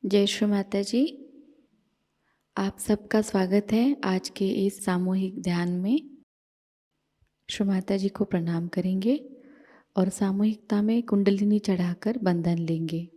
जय श्री माता जी। आप सबका स्वागत है आज के इस सामूहिक ध्यान में। श्री माता जी को प्रणाम करेंगे और सामूहिकता में कुंडलिनी चढ़ाकर बंधन लेंगे।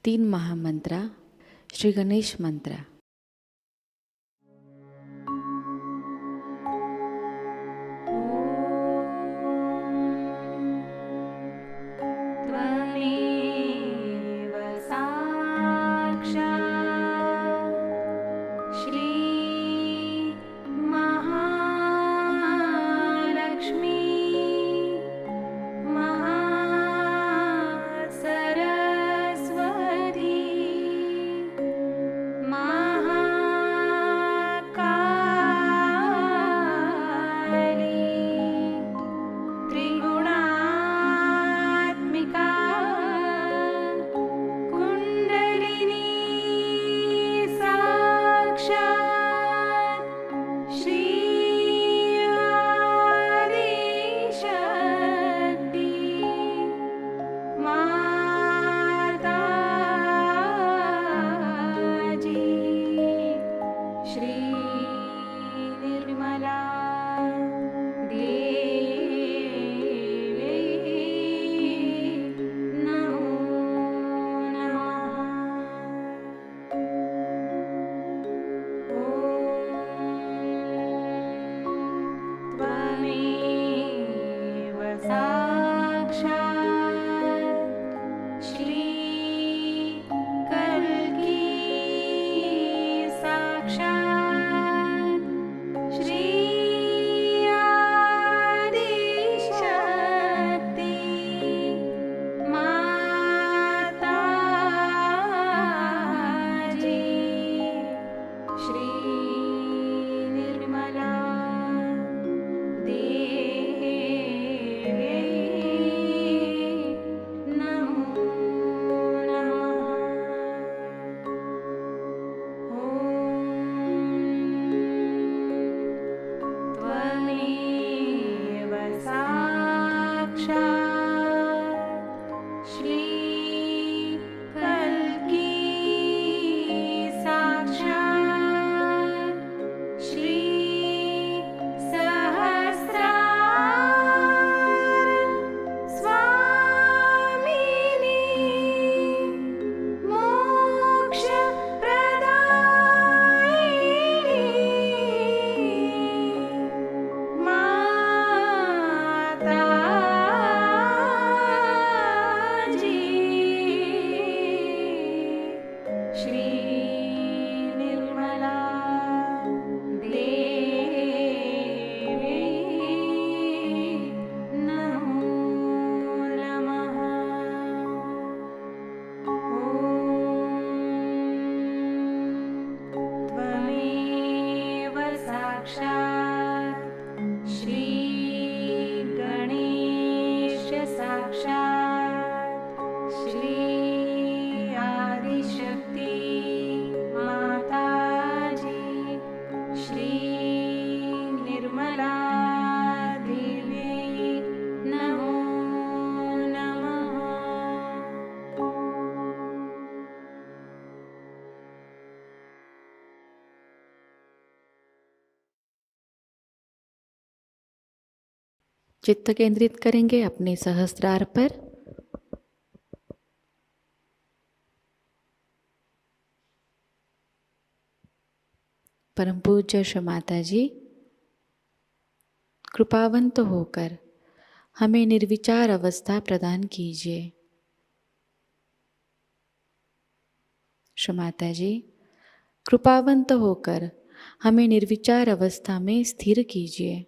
तीन महामंत्रा। श्री गणेश मंत्र। त्वमेव साक्षात् श्री महालक्ष्मी महासरस्वती माता चित्त केंद्रित करेंगे अपने सहस्त्रार पर। परम पूज्य श्री माताजी कृपावंत होकर हमें निर्विचार अवस्था प्रदान कीजिए। श्री माताजी कृपावंत होकर हमें निर्विचार अवस्था में स्थिर कीजिए।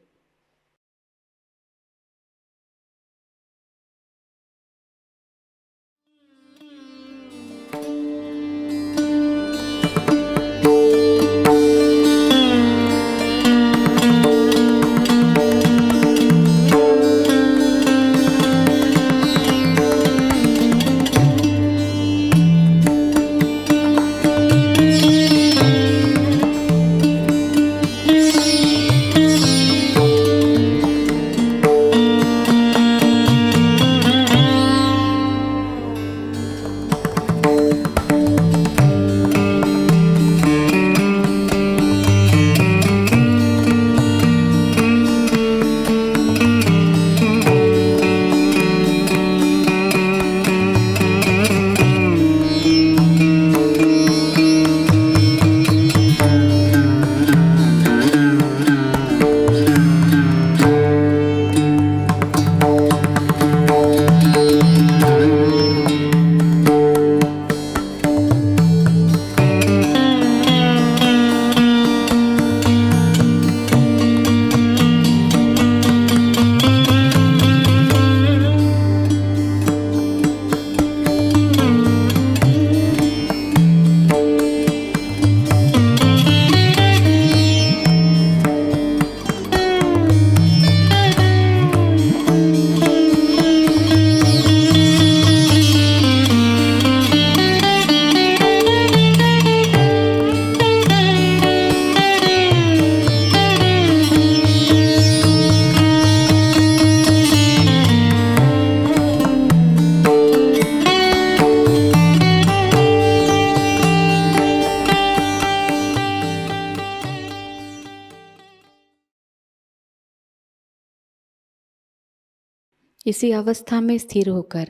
इसी अवस्था में स्थिर होकर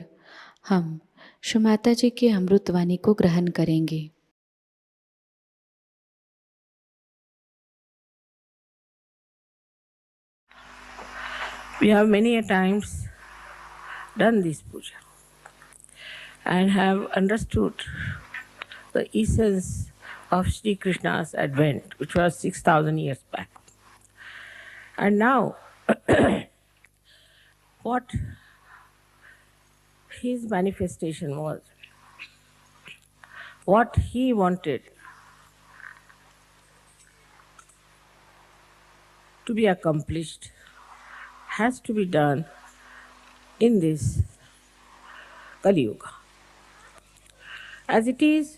हम श्री माताजी की अमृतवाणी को ग्रहण करेंगे। We have many a times done this puja and have understood the essence of Shri Krishna's advent, which was 6,000 years back. And now, what his manifestation was, what he wanted to be accomplished, has to be done in this Kali Yuga. As it is,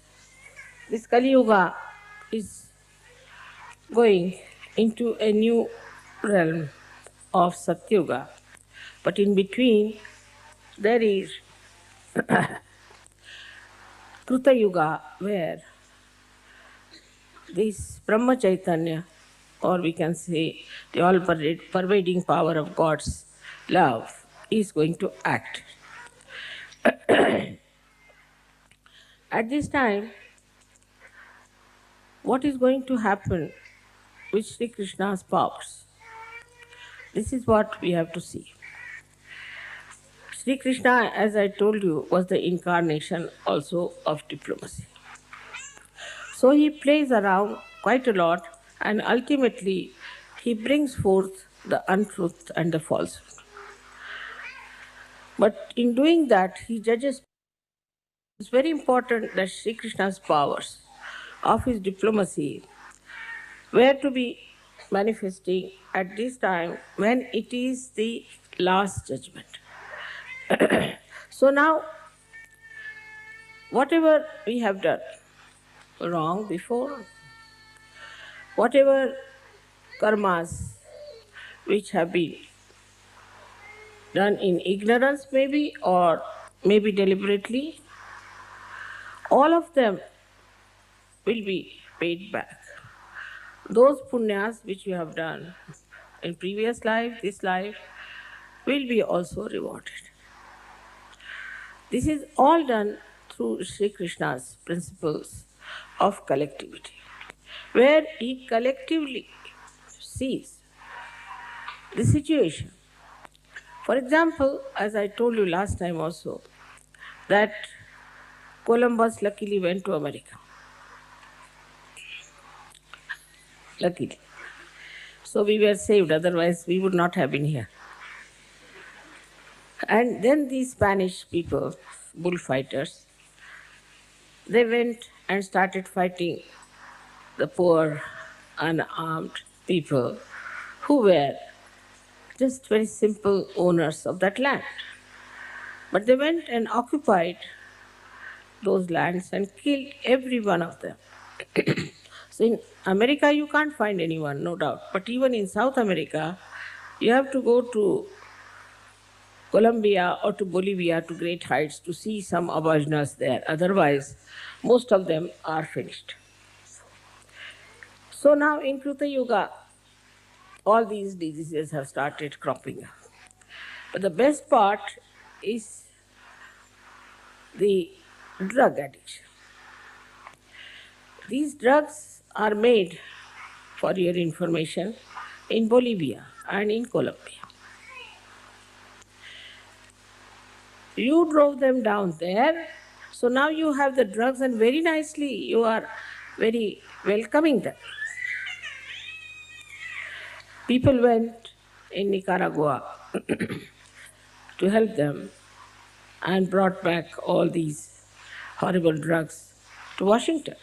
this Kali Yuga is going into a new realm of Satyuga, but in between there is Kruta Yuga, where this Brahma Chaitanya, or we can say the all pervading power of God's love, is going to act. At this time, what is going to happen with Sri Krishna's powers? This is what we have to see. Sri Krishna, as I told you, was the incarnation also of diplomacy. So he plays around quite a lot, and ultimately he brings forth the untruth and the falsehood. But in doing that, he judges. It's very important that Sri Krishna's powers of his diplomacy were to be manifesting at this time when it is the last judgment. So now, whatever we have done wrong before, whatever karmas which have been done in ignorance maybe, or maybe deliberately, all of them will be paid back. Those punyas which you have done in previous life, this life, will be also rewarded. This is all done through Sri Krishna's principles of collectivity, where he collectively sees the situation. For example, as I told you last time also, that Columbus luckily went to America. Luckily. So we were saved, otherwise we would not have been here. And then these Spanish people, bullfighters, they went and started fighting the poor, unarmed people who were just very simple owners of that land. But they went and occupied those lands and killed every one of them. So in America, you can't find anyone, no doubt. But even in South America, you have to go to Colombia or to Bolivia to great heights to see some aboriginals there. Otherwise, most of them are finished. So now in Kruta Yuga, all these diseases have started cropping up. But the best part is the drug addiction. These drugs are made, for your information, in Bolivia and in Colombia. You drove them down there, so now you have the drugs and very nicely you are very welcoming them. People went in Nicaragua to help them and brought back all these horrible drugs to Washington.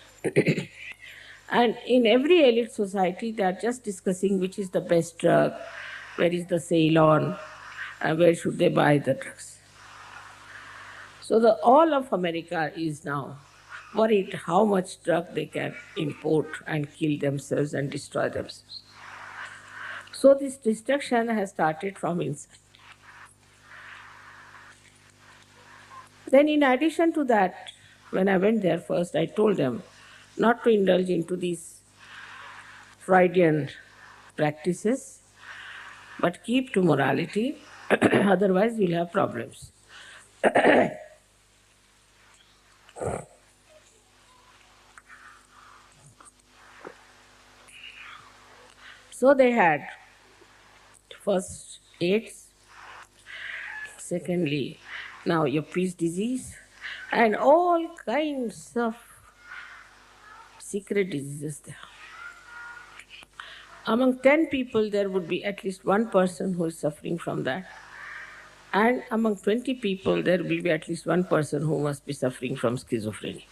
And in every elite society, they are just discussing which is the best drug, where is the Ceylon, and where should they buy the drugs. So all of America is now worried how much drug they can import and kill themselves and destroy themselves. So this destruction has started from inside. Then in addition to that, when I went there first, I told them not to indulge into these Freudian practices, but keep to morality, otherwise you'll have problems. So they had first AIDS, secondly now your peace disease, and all kinds of secret diseases there. Among 10 people, there would be at least one person who is suffering from that. And among 20 people, there will be at least one person who must be suffering from schizophrenia.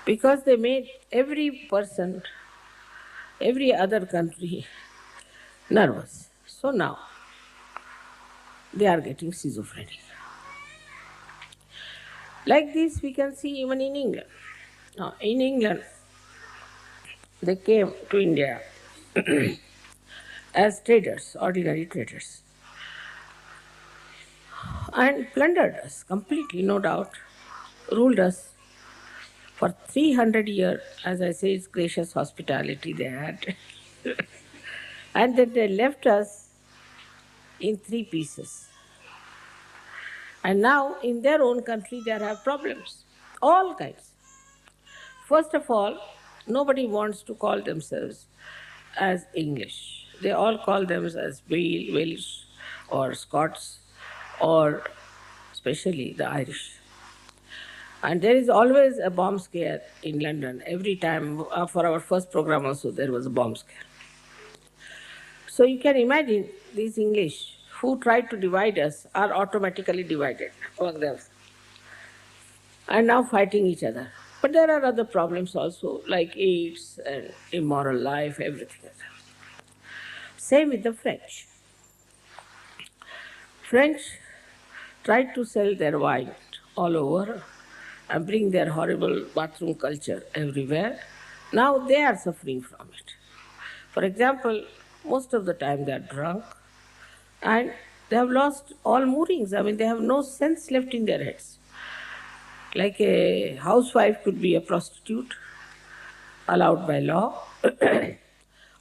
Because they made every person, every other country nervous. So now, they are getting schizophrenia. Like this, we can see even in England. Now, in England, they came to India as traders, ordinary traders, and plundered us completely, no doubt, ruled us for 300 years. As I say, it's gracious hospitality they had. And then they left us in 3 pieces. And now in their own country they have problems, all kinds. First of all, nobody wants to call themselves as English. They all call themselves as Welsh or Scots or especially the Irish. And there is always a bomb scare in London. Every time, for our first program also, there was a bomb scare. So you can imagine these English who tried to divide us are automatically divided among them and now fighting each other. But there are other problems also, like AIDS and immoral life, everything. Same with the French. French tried to sell their wine all over and bring their horrible bathroom culture everywhere. Now they are suffering from it. For example, most of the time they are drunk and they have lost all moorings. I mean, they have no sense left in their heads. Like a housewife could be a prostitute, allowed by law.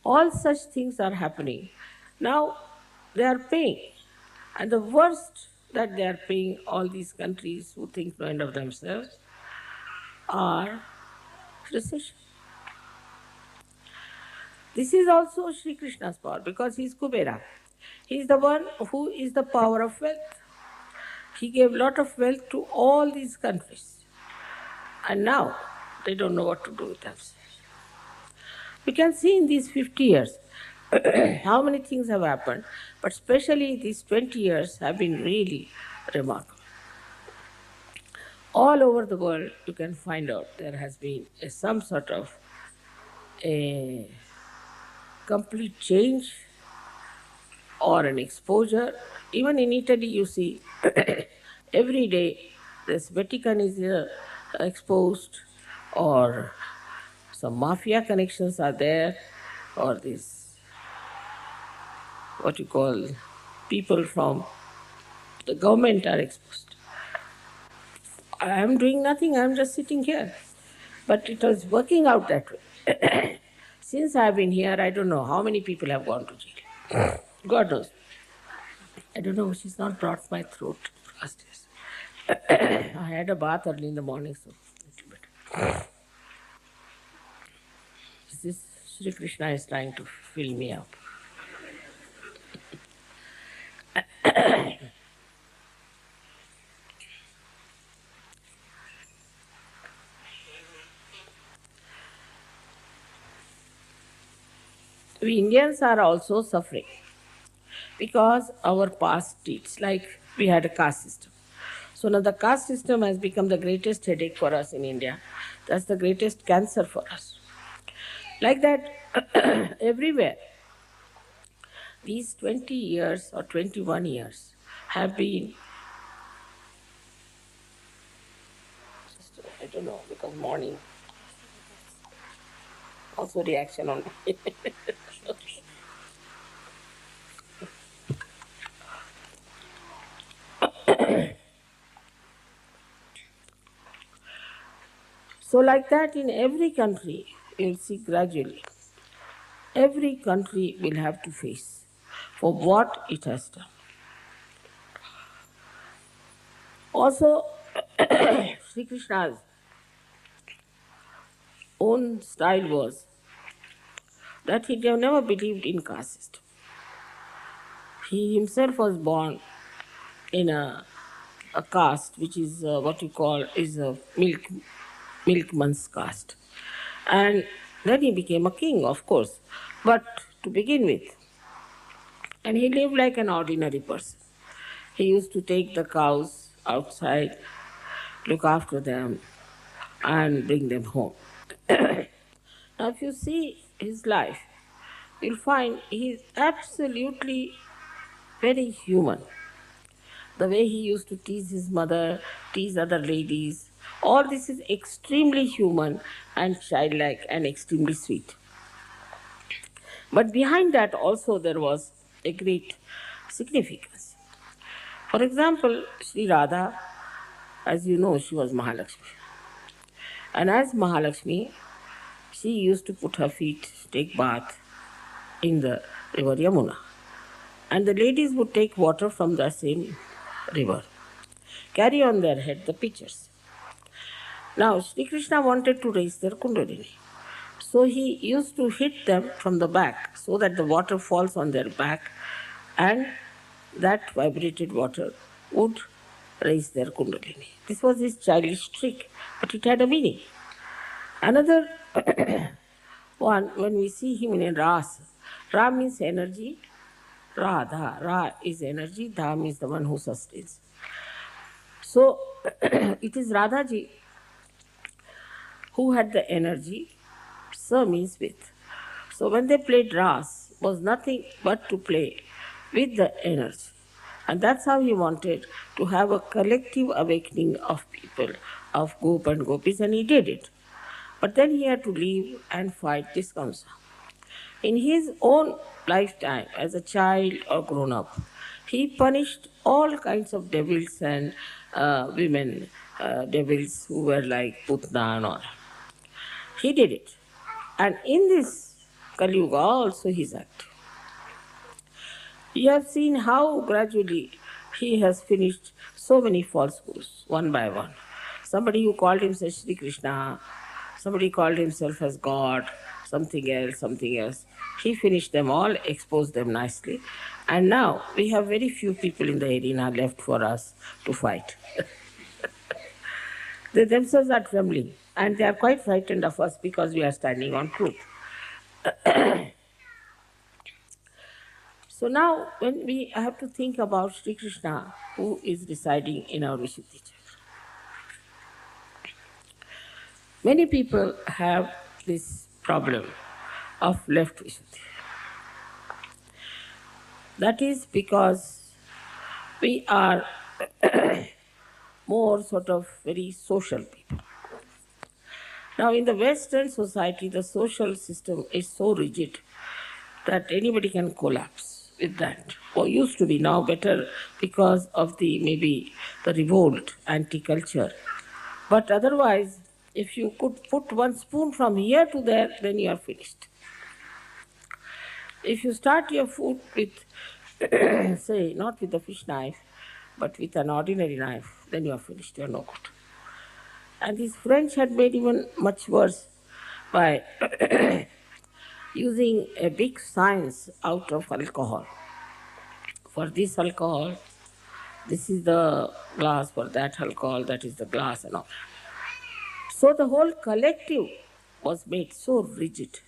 All such things are happening. Now they are paying And the worst that they are paying all these countries who think no end of themselves are recession. This is also Shri Krishna's power because he is Kubera. He is the one who is the power of wealth. He gave lot of wealth to all these countries. And now they don't know what to do with themselves. We can see in these 50 years how many things have happened, but especially these 20 years have been really remarkable. All over the world, you can find out there has been some sort of a complete change or an exposure. Even in Italy, you see every day this Vatican is exposed, or some mafia connections are there, or this, what you call, people from the government are exposed. I am doing nothing, I am just sitting here. But it was working out that way. Since I have been here, I don't know how many people have gone to jail. God knows. I don't know, she's not brought my throat last year. I had a bath early in the morning, so little bit. This Sri Krishna is trying to fill me up. We Indians are also suffering because our past deeds, like we had a caste system. So now the caste system has become the greatest headache for us in India. That's the greatest cancer for us. Like that, everywhere, these 20 years or 21 years have been, I don't know, because morning, also reaction on So like that in every country, you'll see gradually, every country will have to face for what it has done. Also, Sri Krishna's own style was that he never believed in caste system. He himself was born in a caste which is what you call is a milkman's caste. And then he became a king, of course, but to begin with. And he lived like an ordinary person. He used to take the cows outside, look after them, and bring them home. Now, if you see his life, you'll find he is absolutely very human. The way he used to tease his mother, tease other ladies, all this is extremely human and childlike and extremely sweet. But behind that also there was a great significance. For example, Sri Radha, as you know, she was Mahalakshmi. And as Mahalakshmi, she used to put her feet, take bath in the river Yamuna. And the ladies would take water from the same river, carry on their head the pitchers. Now, Sri Krishna wanted to raise their kundalini. So he used to hit them from the back so that the water falls on their back and that vibrated water would raise their kundalini. This was his childish trick, but it had a meaning. Another one, when we see him in a ras, ra means energy, Ra, Ra is energy, Dha means the one who sustains. So it is Radhaji who had the energy, Sa means with. So when they played Ras, was nothing but to play with the energy. And that's how he wanted to have a collective awakening of people, of Gop and Gopis, and he did it. But then he had to leave and fight this Kamsa. In his own lifetime, as a child or grown up, he punished all kinds of devils and women, devils who were like Putna and all. He did it. And in this Kali Yuga also he is active. You have seen how gradually he has finished so many false gurus, one by one. Somebody who called himself Shri Krishna, somebody called himself as God, something else, something else. He finished them all, exposed them nicely. And now we have very few people in the arena left for us to fight. They themselves are trembling and they are quite frightened of us because we are standing on truth. So now, when we have to think about Sri Krishna, who is residing in our Vishuddhi Chakra, many people have this problem of left Vishuddhi. That is because we are more sort of very social people. Now, in the Western society, the social system is so rigid that anybody can collapse with that. Or used to be, now better because of the maybe the revolt, anti-culture. But otherwise, if you could put one spoon from here to there, then you are finished. If you start your food with, say, not with a fish knife, but with an ordinary knife, then you are finished, you are no good. And these French had made even much worse by using a big science out of alcohol. For this alcohol, this is the glass, for that alcohol, that is the glass and all. So the whole collective was made so rigid.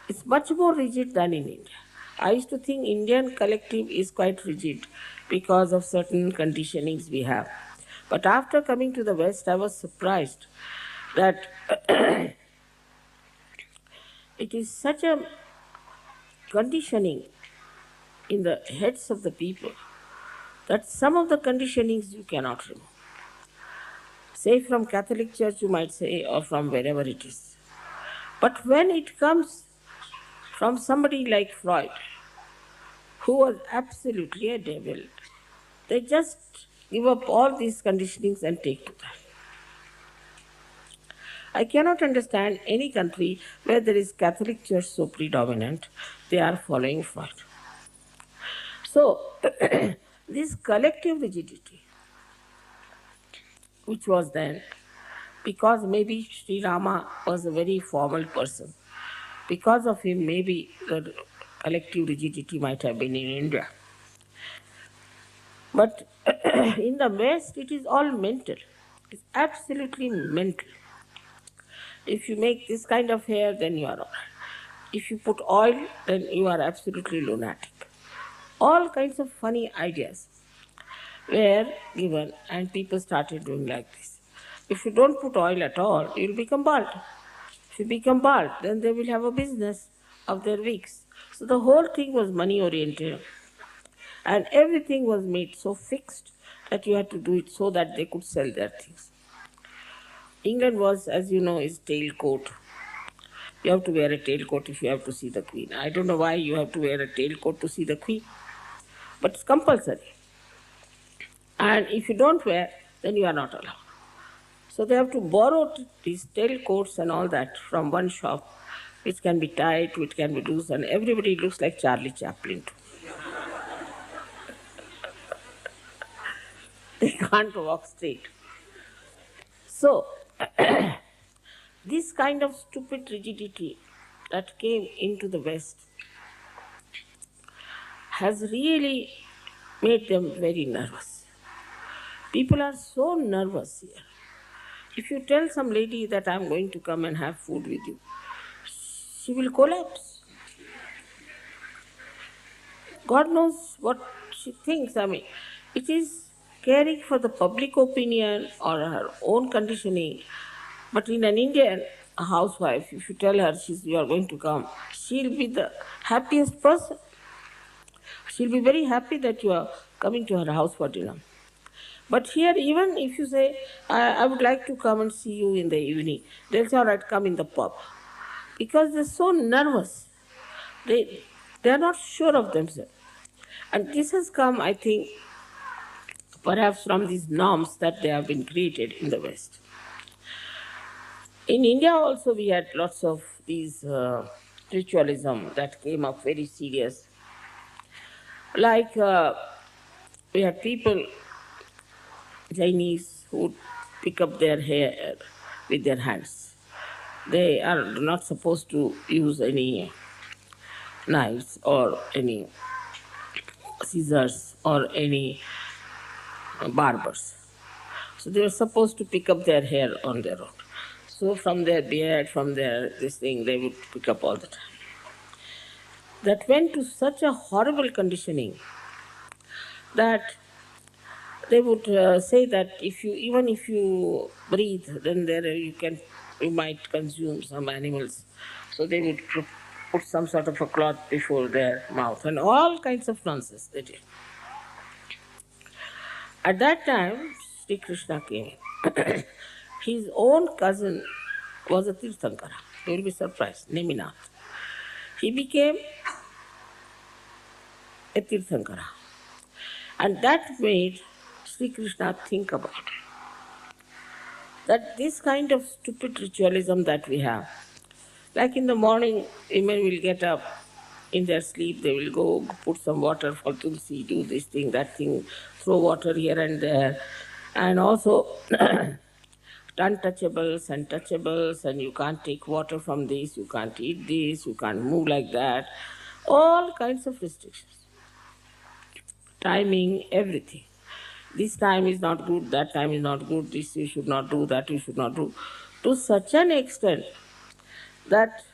It's much more rigid than in India. I used to think Indian collective is quite rigid because of certain conditionings we have. But after coming to the West, I was surprised that it is such a conditioning in the heads of the people that some of the conditionings you cannot remove. Say from Catholic Church, you might say, or from wherever it is. But when it comes from somebody like Freud, who was absolutely a devil, they just give up all these conditionings and take to that. I cannot understand any country where there is Catholic Church so predominant, they are following Freud. So, this collective rigidity, which was then, because maybe Sri Rama was a very formal person, because of him maybe the collective rigidity might have been in India. But in the West, it is all mental. It's absolutely mental. If you make this kind of hair, then you are all right. If you put oil, then you are absolutely lunatic. All kinds of funny ideas were given, and people started doing like this. If you don't put oil at all, you will become bald. If you become bald, then they will have a business of their wigs. So the whole thing was money oriented. And everything was made so fixed that you had to do it so that they could sell their things. England was, as you know, is tailcoat. You have to wear a tailcoat if you have to see the Queen. I don't know why you have to wear a tailcoat to see the Queen, but it's compulsory. And if you don't wear, then you are not allowed. So they have to borrow these tailcoats and all that from one shop, which can be tight, which can be loose, and everybody looks like Charlie Chaplin too. They can't walk straight. So, this kind of stupid rigidity that came into the West has really made them very nervous. People are so nervous here. If you tell some lady that I'm going to come and have food with you, she will collapse. God knows what she thinks. I mean, it is caring for the public opinion or her own conditioning. But in an Indian housewife, if you tell her you are going to come, she'll be the happiest person. She'll be very happy that you are coming to her house for dinner. But here, even if you say, I would like to come and see you in the evening, they'll say, all right, come in the pub. Because they're so nervous. They are not sure of themselves. And this has come, I think, perhaps from these norms that they have been created in the West. In India also we had lots of these ritualism that came up very serious. Like we had people, Chinese, who would pick up their hair with their hands. They are not supposed to use any knives or any scissors or any barbers. So they were supposed to pick up their hair on their own. So from their beard, from their this thing, they would pick up all the time. That went to such a horrible conditioning that they would say that if you even if you breathe, then you might consume some animals. So they would put some sort of a cloth before their mouth and all kinds of nonsense they did. At that time, Sri Krishna came. His own cousin was a Tirthankara. You will be surprised, Neminath. He became a Tirthankara. And that made Sri Krishna think about that this kind of stupid ritualism that we have, like in the morning, women will get up in their sleep, they will go put some water for Tulsi, do this thing, that thing, throw water here and there, and also untouchables and touchables, and you can't take water from this, you can't eat this, you can't move like that, all kinds of restrictions. Timing, everything. This time is not good, that time is not good, this you should not do, that you should not do. To such an extent that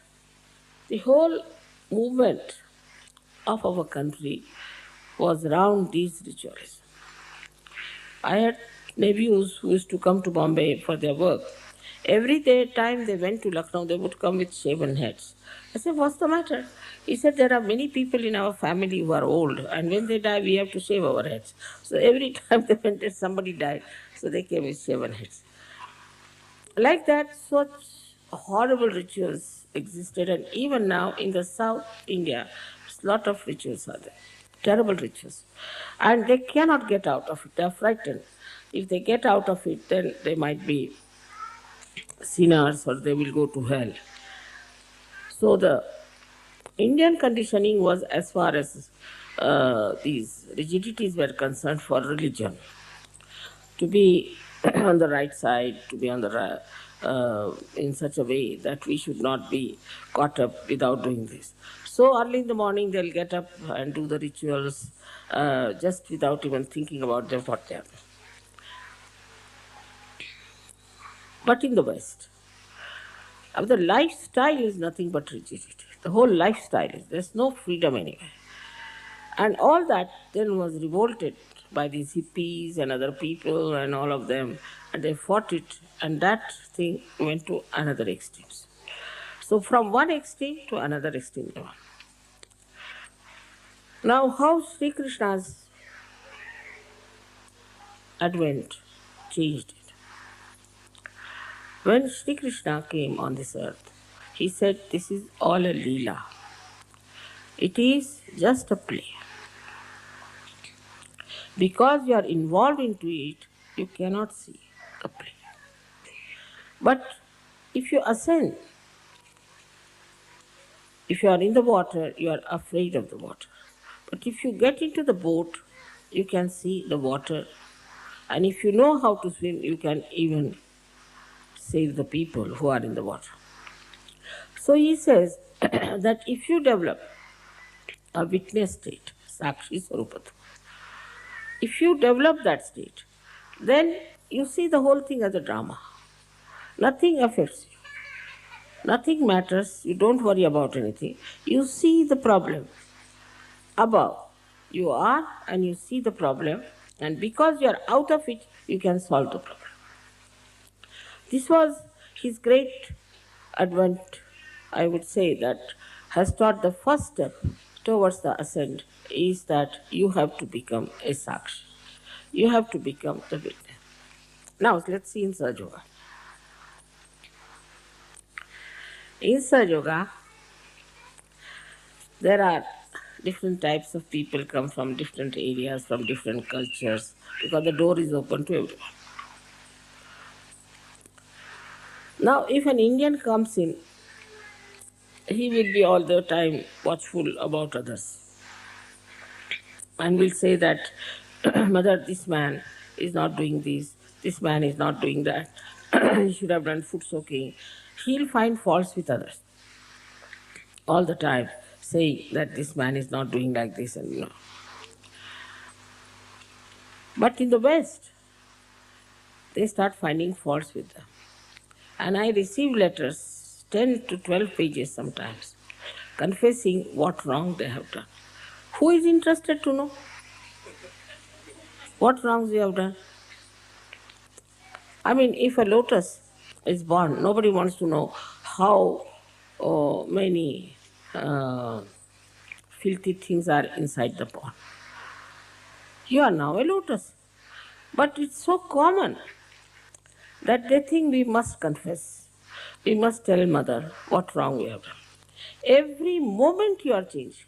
the whole movement of our country was around these rituals. I had nephews who used to come to Bombay for their work. Every day time they went to Lucknow, they would come with shaven heads. I said, what's the matter? He said, there are many people in our family who are old, and when they die, we have to shave our heads. So every time they went there, somebody died, so they came with shaven heads. Like that, such horrible rituals existed, and even now in the South India, a lot of rituals are there. Terrible rituals. And they cannot get out of it, they are frightened. If they get out of it, then they might be sinners or they will go to hell. So the Indian conditioning was as far as these rigidities were concerned for religion. To be on the right side, to be on the in such a way that we should not be caught up without doing this. So early in the morning they'll get up and do the rituals just without even thinking about them, what they are. But in the West, the lifestyle is nothing but rigidity. The whole lifestyle is, there's no freedom anywhere. And all that then was revolted by these hippies and other people and all of them, and they fought it, and that thing went to another extreme. So from one extreme to another extreme. Now how Sri Krishna's advent changed it. When Sri Krishna came on this earth, he said, this is all a leela. It is just a play. Because you are involved into it, you cannot see the play. But if you ascend, if you are in the water, you are afraid of the water. But if you get into the boat, you can see the water. And if you know how to swim, you can even save the people who are in the water. So he says that if you develop a witness state, Sakshi Swarupata, if you develop that state, then you see the whole thing as a drama. Nothing affects you. Nothing matters. You don't worry about anything. You see the problem above. You are and you see the problem, and because you are out of it, you can solve the problem. This was his great advent, I would say, that has taught the first step towards the ascent is that you have to become a Sakshi. You have to become the witness. Now let's see in Sahaja Yoga. In Sahaja Yoga, there are different types of people come from different areas, from different cultures, because the door is open to everyone. Now, if an Indian comes in, he will be all the time watchful about others and will say that Mother, this man is not doing this man is not doing that, he should have done foot soaking. He'll find faults with others all the time, saying that this man is not doing like this and But in the West, they start finding faults with them. And I receive letters, 10 to 12 pages sometimes, confessing what wrong they have done. Who is interested to know what wrongs we have done? I mean, if a lotus is born, nobody wants to know how many filthy things are inside the pond. You are now a lotus. But it's so common that they think we must confess. We must tell Mother what wrong we have done. Every moment you are changing.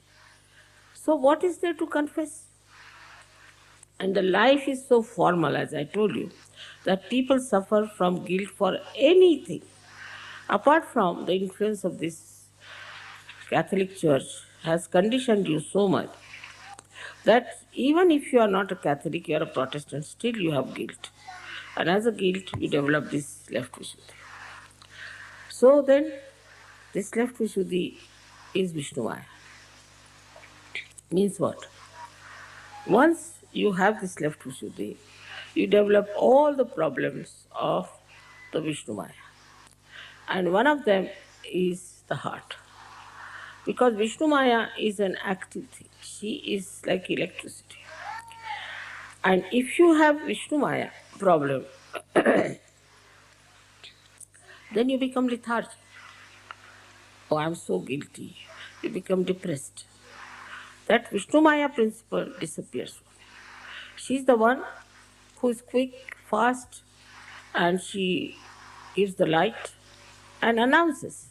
So what is there to confess? And the life is so formal, as I told you, that people suffer from guilt for anything. Apart from the influence of this Catholic Church has conditioned you so much that even if you are not a Catholic, you are a Protestant, still you have guilt. And as a guilt, you develop this left Vishuddhi. So then, this left Vishuddhi is Vishnumaya. Means what? Once you have this left Vishuddhi, you develop all the problems of the Vishnumaya. And one of them is the heart. Because Vishnumaya is an active thing. She is like electricity. And if you have Vishnumaya problem, then you become lethargic. Oh, I'm so guilty. You become depressed. That Vishnumaya principle disappears. She's the one who is quick, fast, and she gives the light and announces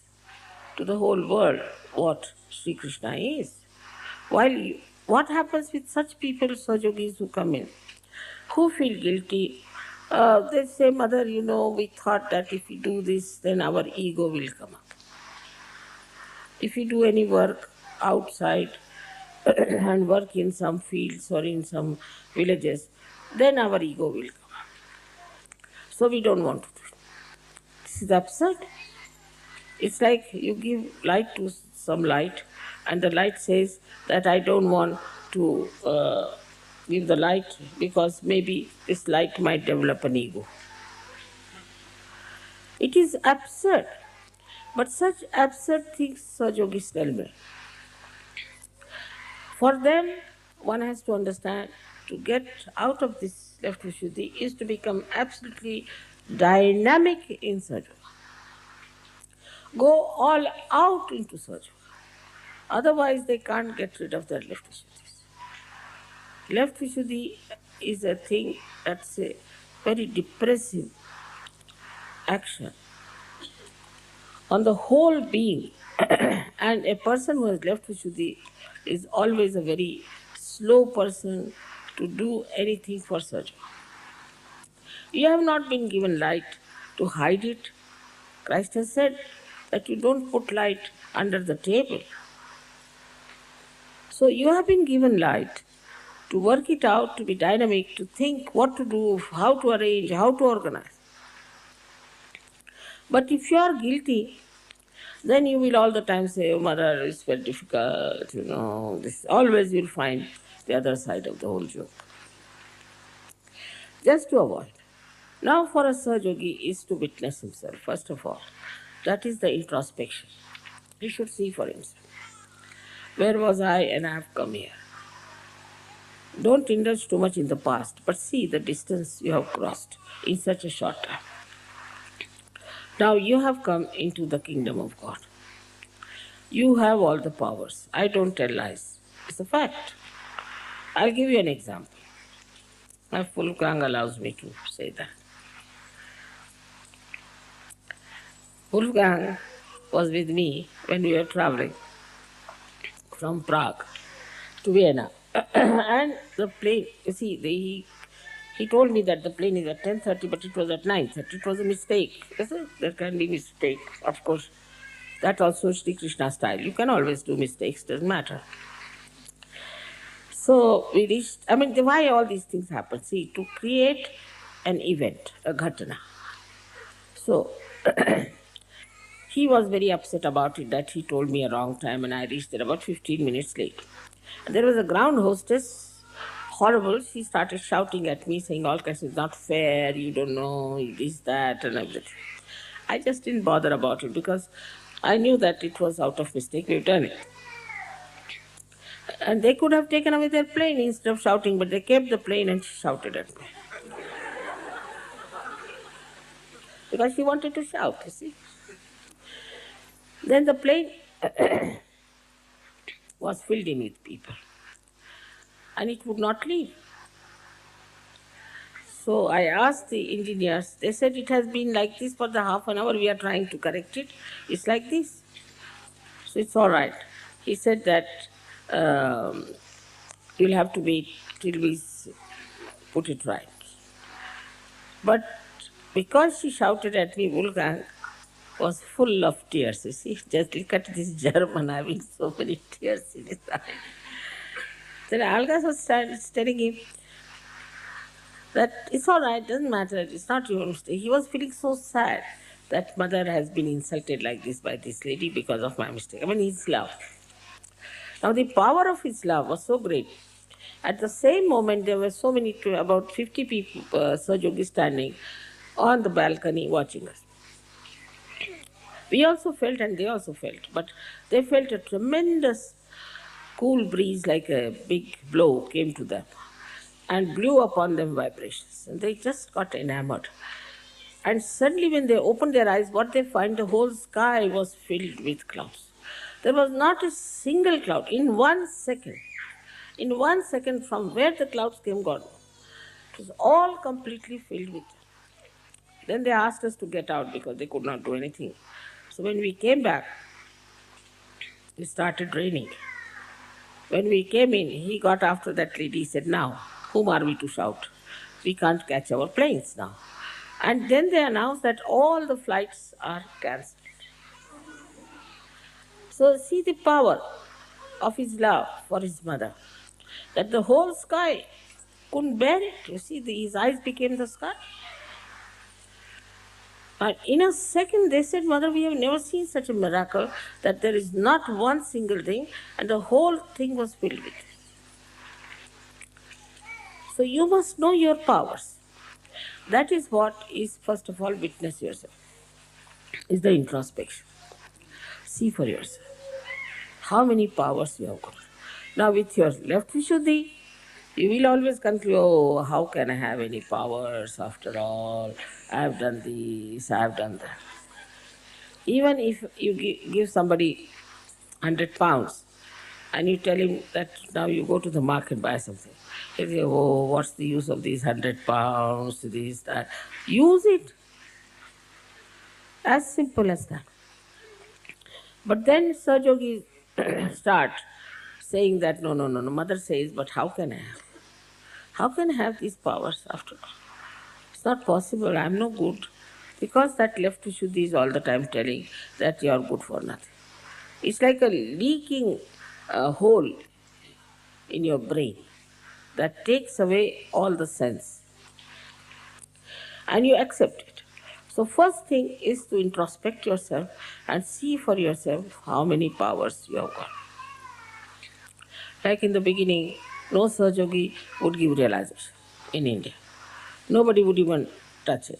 to the whole world what Sri Krishna is. What happens with such people, Sahajogis who come in, who feel guilty? They say, Mother, we thought that if we do this, then our ego will come up. If we do any work outside and work in some fields or in some villages, then our ego will come up. So we don't want to do it. This is absurd. It's like you give light to some light, and the light says that I don't want to give the light because maybe this light might develop an ego. It is absurd. But such absurd things Sahajogis tell me. For them, one has to understand, to get out of this left Vishuddhi is to become absolutely dynamic in Sahajayoga. Go all out into Sahajayoga. Otherwise, they can't get rid of their left Vishuddhis. Left Vishuddhi is a thing that's a very depressive action on the whole being. And a person who has left Vishuddhi is always a very slow person to do anything for Sahajayoga. You have not been given light to hide it. Christ has said that you don't put light under the table. So you have been given light to work it out, to be dynamic, to think what to do, how to arrange, how to organize. But if you are guilty, then you will all the time say, oh, Mother, it's very difficult, this. Always you'll find the other side of the whole joke. Just to avoid. Now for a Sahajogi is to witness himself, first of all. That is the introspection. He should see for himself. Where was I and I have come here? Don't indulge too much in the past, but see the distance you have crossed in such a short time. Now you have come into the kingdom of God. You have all the powers. I don't tell lies. It's a fact. I'll give you an example. My full Gang allows me to say that. Wolfgang was with me when we were traveling from Prague to Vienna. And the plane, you see, he told me that the plane is at 10:30, but it was at 9:30. It was a mistake. There can be mistake, of course. That also Shri Krishna style. You can always do mistakes, doesn't matter. So we reached, why all these things happen? See, to create an event, a ghatana. So he was very upset about it that he told me a wrong time and I reached there about 15 minutes late. And there was a ground hostess, horrible. She started shouting at me, saying all kinds of, it's not fair, you don't know, this, that, and everything. I just didn't bother about it because I knew that it was out of mistake, we've done it. And they could have taken away their plane instead of shouting, but they kept the plane and she shouted at me. Because she wanted to shout, you see. Then the plane was filled in with people and it would not leave. So I asked the engineers, they said it has been like this for the half an hour, we are trying to correct it. It's like this. So it's all right. He said that you'll have to wait till we put it right. But because she shouted at me, Wolfgang was full of tears. You see, just look at this German having so many tears in his eyes. Then Alga was telling him that it's all right, doesn't matter, it's not your mistake. He was feeling so sad that mother has been insulted like this by this lady because of my mistake. His love. Now the power of his love was so great. At the same moment, there were so many, about 50 people, Sahajayogi standing on the balcony watching us. We also felt and they also felt, but they felt a tremendous cool breeze like a big blow came to them and blew upon them vibrations. And they just got enamored. And suddenly when they opened their eyes, what they find, the whole sky was filled with clouds. There was not a single cloud in 1 second. In 1 second from where the clouds came, God, it was all completely filled with. Then they asked us to get out because they could not do anything. So when we came back, it started raining. When we came in, he got after that lady, he said, now, whom are we to shout? We can't catch our planes now. And then they announced that all the flights are cancelled. So see the power of his love for his mother, that the whole sky couldn't bear it. You see, his eyes became the sky. And in a second they said, Mother, we have never seen such a miracle that there is not one single thing and the whole thing was filled with it. So you must know your powers. That is what is, first of all, witness yourself, is the introspection. See for yourself how many powers you have got. Now with your left Vishuddhi, you will always conclude, oh, how can I have any powers after all? I have done this, I have done that. Even if you give somebody 100 pounds and you tell him that now you go to the market and buy something, he say, oh, what's the use of these 100 pounds, this, that. Use it. As simple as that. But then Sahajayogi start saying that, no, mother says, but how can I have? How can I have these powers after all? It's not possible, I'm no good. Because that left Vishuddhi is all the time telling that you are good for nothing. It's like a leaking hole in your brain that takes away all the sense. And you accept it. So first thing is to introspect yourself and see for yourself how many powers you have got. Like in the beginning, no Sahajayogi would give realization in India. Nobody would even touch it.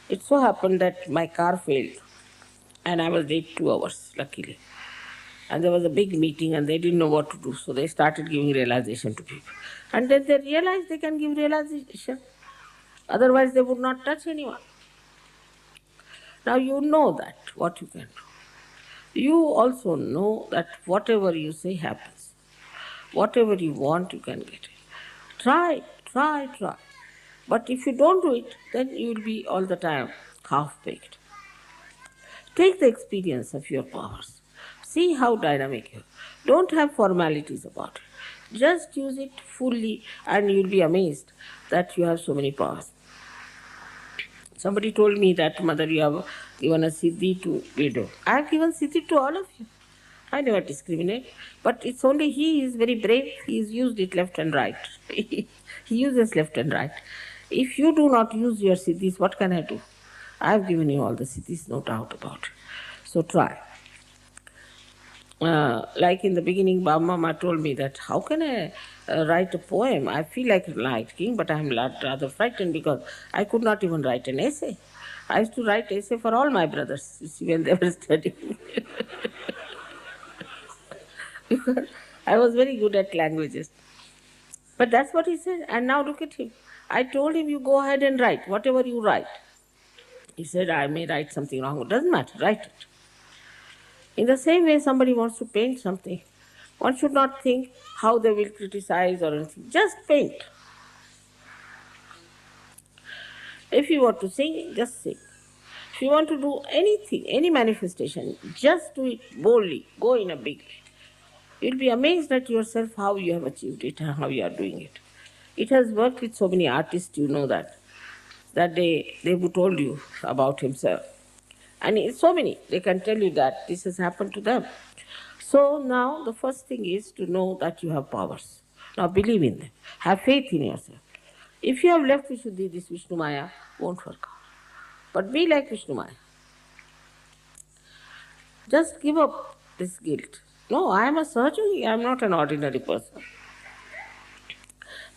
It so happened that my car failed and I was late 2 hours, luckily. And there was a big meeting and they didn't know what to do, so they started giving realization to people. And then they realized they can give realization. Otherwise they would not touch anyone. Now you know that, what you can do. You also know that whatever you say happens. Whatever you want, you can get it. Try. But if you don't do it, then you will be all the time half-baked. Take the experience of your powers. See how dynamic you are. Don't have formalities about it. Just use it fully and you'll be amazed that you have so many powers. Somebody told me that, Mother, you have given a siddhi to widow. I have given siddhi to all of you. I never discriminate, but it's only he is very brave. He's used it left and right. He uses left and right. If you do not use your siddhis, what can I do? I've given you all the siddhis, no doubt about it. So try. Like in the beginning, Baba Mama told me that how can I write a poem? I feel like writing, but I'm rather frightened because I could not even write an essay. I used to write essay for all my brothers, you see, when they were studying. Because I was very good at languages. But that's what he said. And now look at him. I told him, you go ahead and write, whatever you write. He said, I may write something wrong. It doesn't matter, write it. In the same way, somebody wants to paint something. One should not think how they will criticize or anything. Just paint. If you want to sing, just sing. If you want to do anything, any manifestation, just do it boldly. Go in a big way. You'll be amazed at yourself how you have achieved it and how you are doing it. It has worked with so many artists, you know that. That they would told you about himself. And it's so many, they can tell you that this has happened to them. So now the first thing is to know that you have powers. Now believe in them. Have faith in yourself. If you have left Vishuddhi, this Vishnu Maya won't work out. But be like Vishnu Maya. Just give up this guilt. No, I am a Sahajayogi, I am not an ordinary person.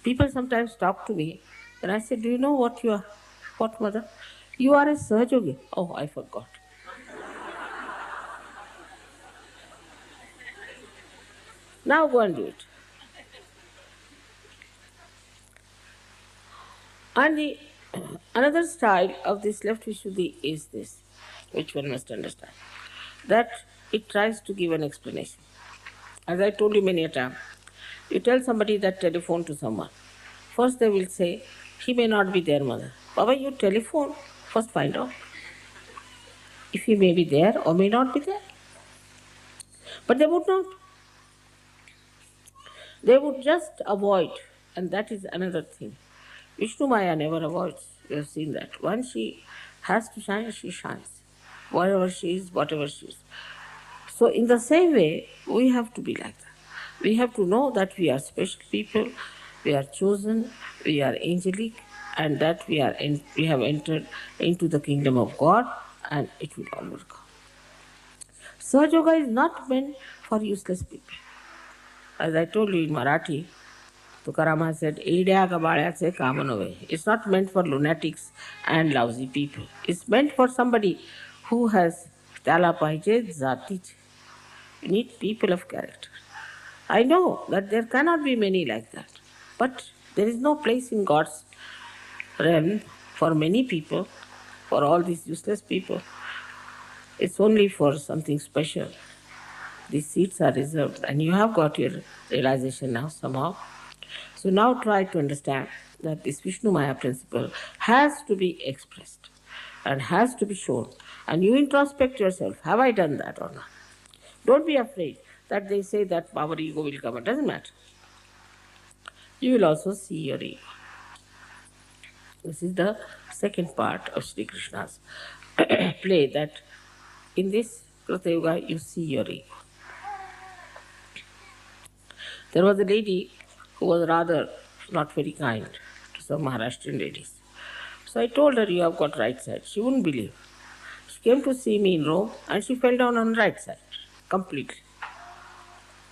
People sometimes talk to me and I say, do you know what you are? What, mother? You are a Sahajayogi. Oh, I forgot. Now go and do it. And another style of this left Vishuddhi is this, which one must understand, that it tries to give an explanation. As I told you many a time, you tell somebody that telephone to someone. First they will say, he may not be there, mother. Baba, you telephone, first find out if he may be there or may not be there. But they would not. They would just avoid, and that is another thing. Vishnu Maya never avoids. You have seen that. Once she has to shine, she shines. Wherever she is, whatever she is. So in the same way, we have to be like that. We have to know that we are special people, we are chosen, we are angelic, and that we have entered into the kingdom of God, and it will all work out. Sahaja Yoga is not meant for useless people. As I told you in Marathi, Tukarama said, "Eiड्या गबाळ्याचे काम नव्हे." It's not meant for lunatics and lousy people. It's meant for somebody who has त्याला पाहिजे जातीचे. You need people of character. I know that there cannot be many like that, but there is no place in God's realm for many people, for all these useless people. It's only for something special. These seats are reserved, and you have got your realization now somehow. So now try to understand that this Vishnu Maya principle has to be expressed and has to be shown. And you introspect yourself, have I done that or not? Don't be afraid that they say that our ego will come. It doesn't matter. You will also see your ego. This is the second part of Sri Krishna's play, that in this Krita Yoga you see your ego. There was a lady who was rather not very kind to some Maharashtrian ladies. So I told her, you have got right side. She wouldn't believe. She came to see me in Rome and she fell down on right side completely.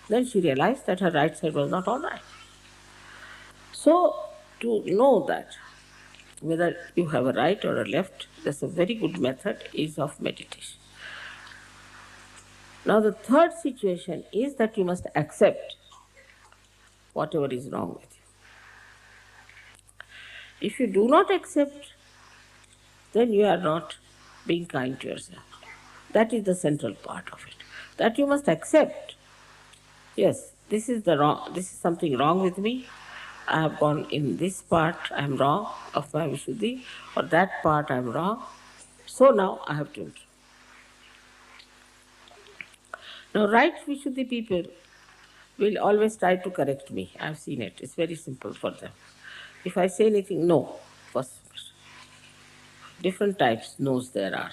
Then she realized that her right side was not all right. So to know that whether you have a right or a left, that's a very good method is of meditation. Now the third situation is that you must accept whatever is wrong with you. If you do not accept, then you are not being kind to yourself. That is the central part of it. That you must accept. Yes, this is something wrong with me. I have gone in this part, I am wrong of my Vishuddhi, or that part I am wrong. So now I have to improve. Now right Vishuddhi people will always try to correct me. I have seen it. It's very simple for them. If I say anything, no. First, different types no's there are.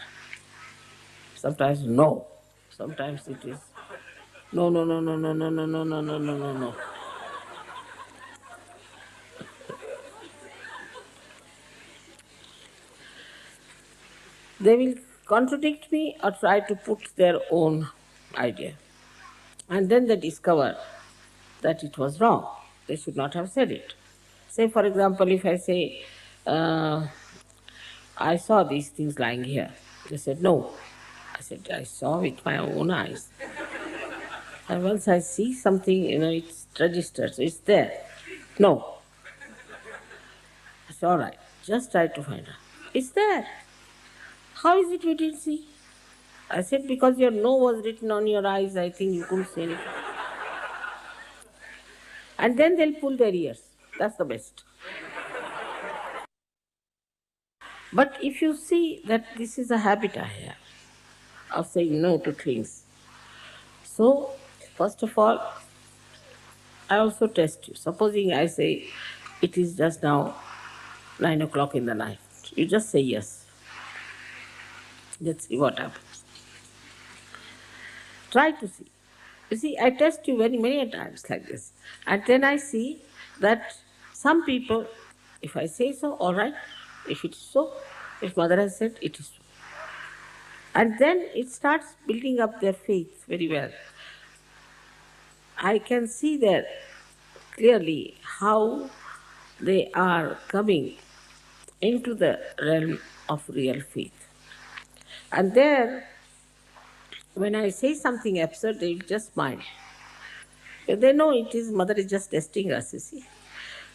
Sometimes no. Sometimes it is No, no, no, no, no, no, no, no, no, no, no, no, no. They will contradict me or try to put their own idea. And then they discover that it was wrong. They should not have said it. Say, for example, if I say, I saw these things lying here. They said, no. I said, I saw with my own eyes. And once I see something, it registers, it's there. No. I said, all right, just try to find out. It's there. How is it we didn't see? I said, because your no was written on your eyes, I think you couldn't see anything. And then they'll pull their ears. That's the best. But if you see that this is a habit I have of saying no to things, so first of all, I also test you. Supposing I say it is just now 9 o'clock in the night, you just say yes. Let's see what happens. Try to see. You see, I test you many times like this. And then I see that some people, if I say so, all right. If it is so, if mother has said, it is so. And then it starts building up their faith very well. I can see there clearly how they are coming into the realm of real faith. And there, when I say something absurd, they will just smile. They know it is mother is just testing us, you see.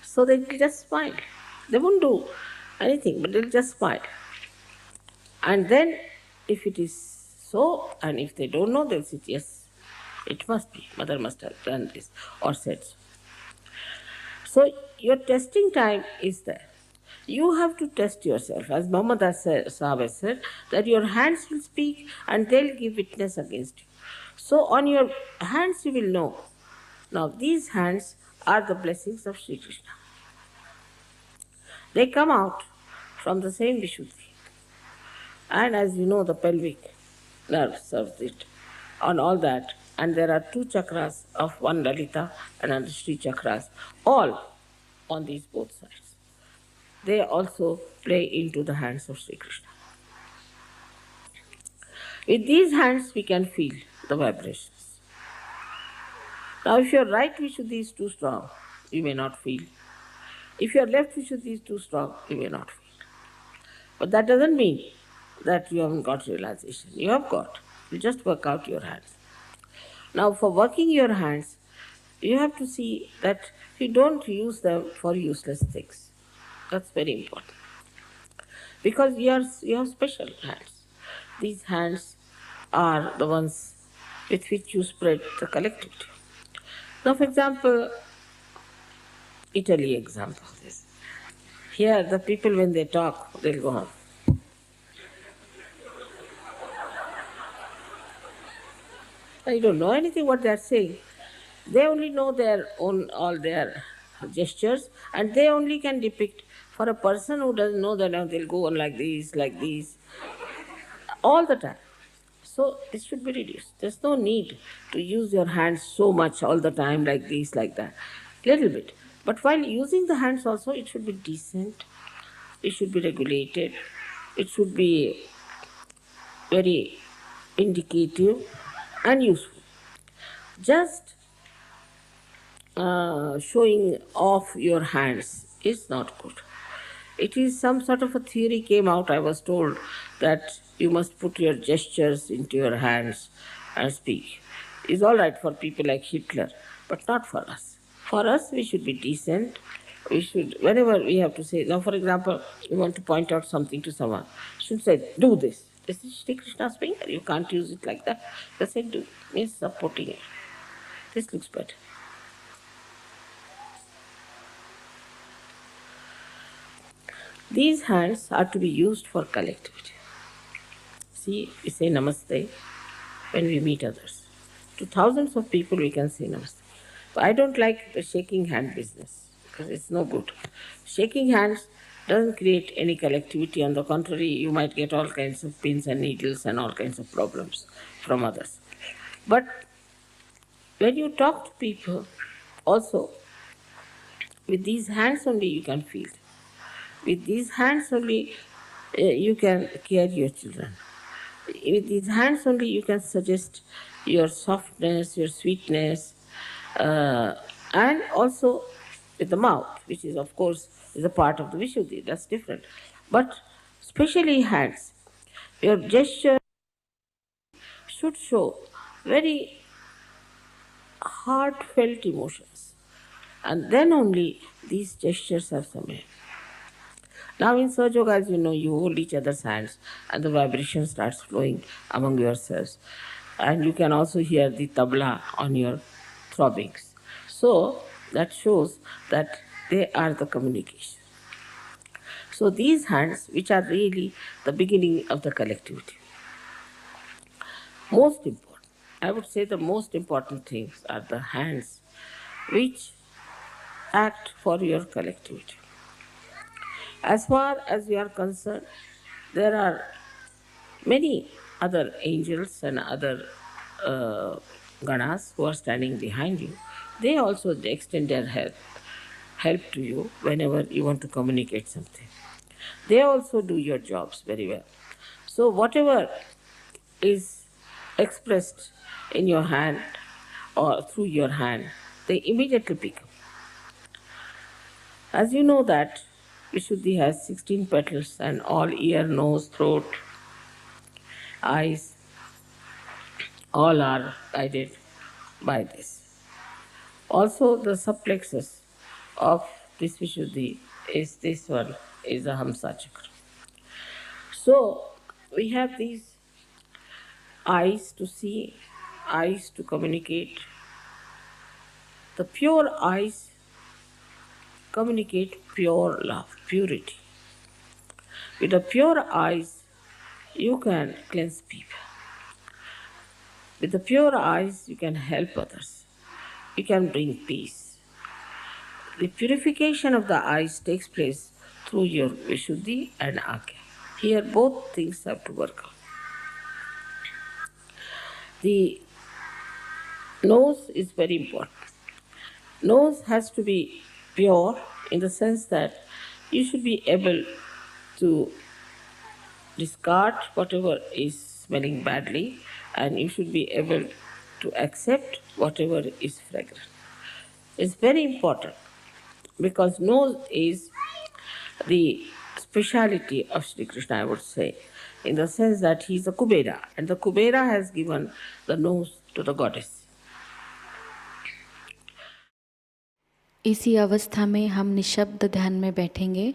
So they will just smile. They won't do anything, but they'll just smile. And then, if it is so, and if they don't know, they'll say, yes, it must be. Mother must have done this or said so. So your testing time is there. You have to test yourself. As Muhammad Sahib has said, that your hands will speak and they'll give witness against you. So on your hands you will know. Now these hands are the blessings of Shri Krishna. They come out from the same Vishuddhi. And as you know, the pelvic nerve serves it on all that. And there are two chakras of one Lalita and another Shri chakras, all on these both sides. They also play into the hands of Sri Krishna. With these hands we can feel the vibrations. Now if your right Vishuddhi is too strong, you may not feel. If your left Vishuddhi is too strong, you may not feel. But that doesn't mean that you haven't got realization. You have got. You just work out your hands. Now for working your hands, you have to see that you don't use them for useless things. That's very important. Because you have special hands. These hands are the ones with which you spread the collectivity. Now, for example, Italy example. Here, the people when they talk, they'll go on. I don't know anything what they are saying. They only know their own, all their gestures, and they only can depict. For a person who doesn't know that, now they'll go on like this, all the time. So this should be reduced. There's no need to use your hands so much all the time like this, like that. Little bit. But while using the hands also, it should be decent, it should be regulated, it should be very indicative and useful. Just showing off your hands is not good. It is some sort of a theory came out, I was told, that you must put your gestures into your hands and speak. It's all right for people like Hitler, but not for us. For us, we should be decent. We should, whenever we have to say, now for example, you want to point out something to someone, you should say, do this. This is Shri Krishna's finger, you can't use it like that. They say, do, means supporting it. This looks better. These hands are to be used for collectivity. See, we say namaste when we meet others. To thousands of people we can say namaste. But I don't like the shaking hand business because it's no good. Shaking hands doesn't create any collectivity. On the contrary, you might get all kinds of pins and needles and all kinds of problems from others. But When you talk to people, also, with these hands only you can feel. With these hands only you can care your children. With these hands only you can suggest your softness, your sweetness, uh, and also with the mouth, which is of course is a part of the Vishuddhi, that's different. But especially hands, your gesture should show very heartfelt emotions, and then only these gestures have some meaning. Now in Sahajayoga, as you know, you hold each other's hands and the vibration starts flowing among yourselves. And you can also hear the tabla on your throbbings. So that shows that they are the communication. So these hands, which are really the beginning of the collectivity, most important, I would say the most important things are the hands which act for your collectivity. As far as we are concerned, there are many other angels and other ganas who are standing behind you. They also extend their help to you whenever you want to communicate something. They also do your jobs very well. So whatever is expressed in your hand or through your hand, they immediately pick up. As you know that Vishuddhi has 16 petals and all ear, nose, throat, eyes, all are guided by this. Also, the subplexus of this Vishuddhi is this one, is the Hamsa Chakra. So, we have these eyes to see, eyes to communicate. The pure eyes communicate pure love, purity. With the pure eyes, you can cleanse people. With the pure eyes, you can help others. You can bring peace. The purification of the eyes takes place through your Vishuddhi and Agya. Here, both things have to work out. The nose is very important. Nose has to be pure in the sense that you should be able to discard whatever is smelling badly, and you should be able to accept whatever is fragrant. It's very important because nose is the speciality of Sri Krishna, I would say, in the sense that he is a Kubera, and the Kubera has given the nose to the goddess. इसी अवस्था में हम निशब्द ध्यान में बैठेंगे।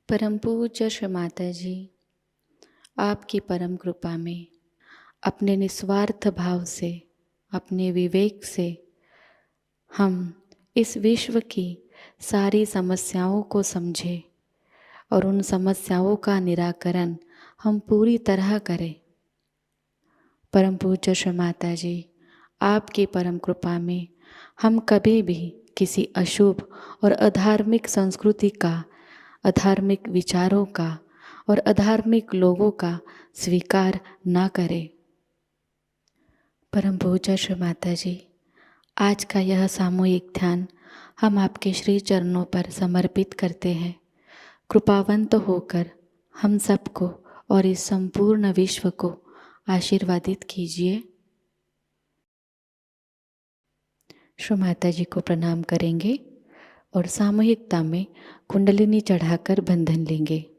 परम पूज्य श्री माताजी, आपकी परम कृपा में अपने निस्वार्थ भाव से, अपने विवेक से हम इस विश्व की सारी समस्याओं को समझें और उन समस्याओं का निराकरण हम पूरी तरह करें। परम पूज्य श्री माताजी, आपकी परम कृपा में हम कभी भी किसी अशुभ और अधार्मिक संस्कृति का, अधार्मिक विचारों का और अधार्मिक लोगों का स्वीकार ना करें। परम पूज्य श्री माताजी, आज का यह सामूहिक ध्यान हम आपके श्री चरणों पर समर्पित करते हैं। कृपावंत होकर हम सबको और इस संपूर्ण विश्व को आशीर्वादित कीजिए। श्री माताजी को प्रणाम करेंगे और सामूहिकता में कुंडलिनी चढ़ाकर बंधन लेंगे।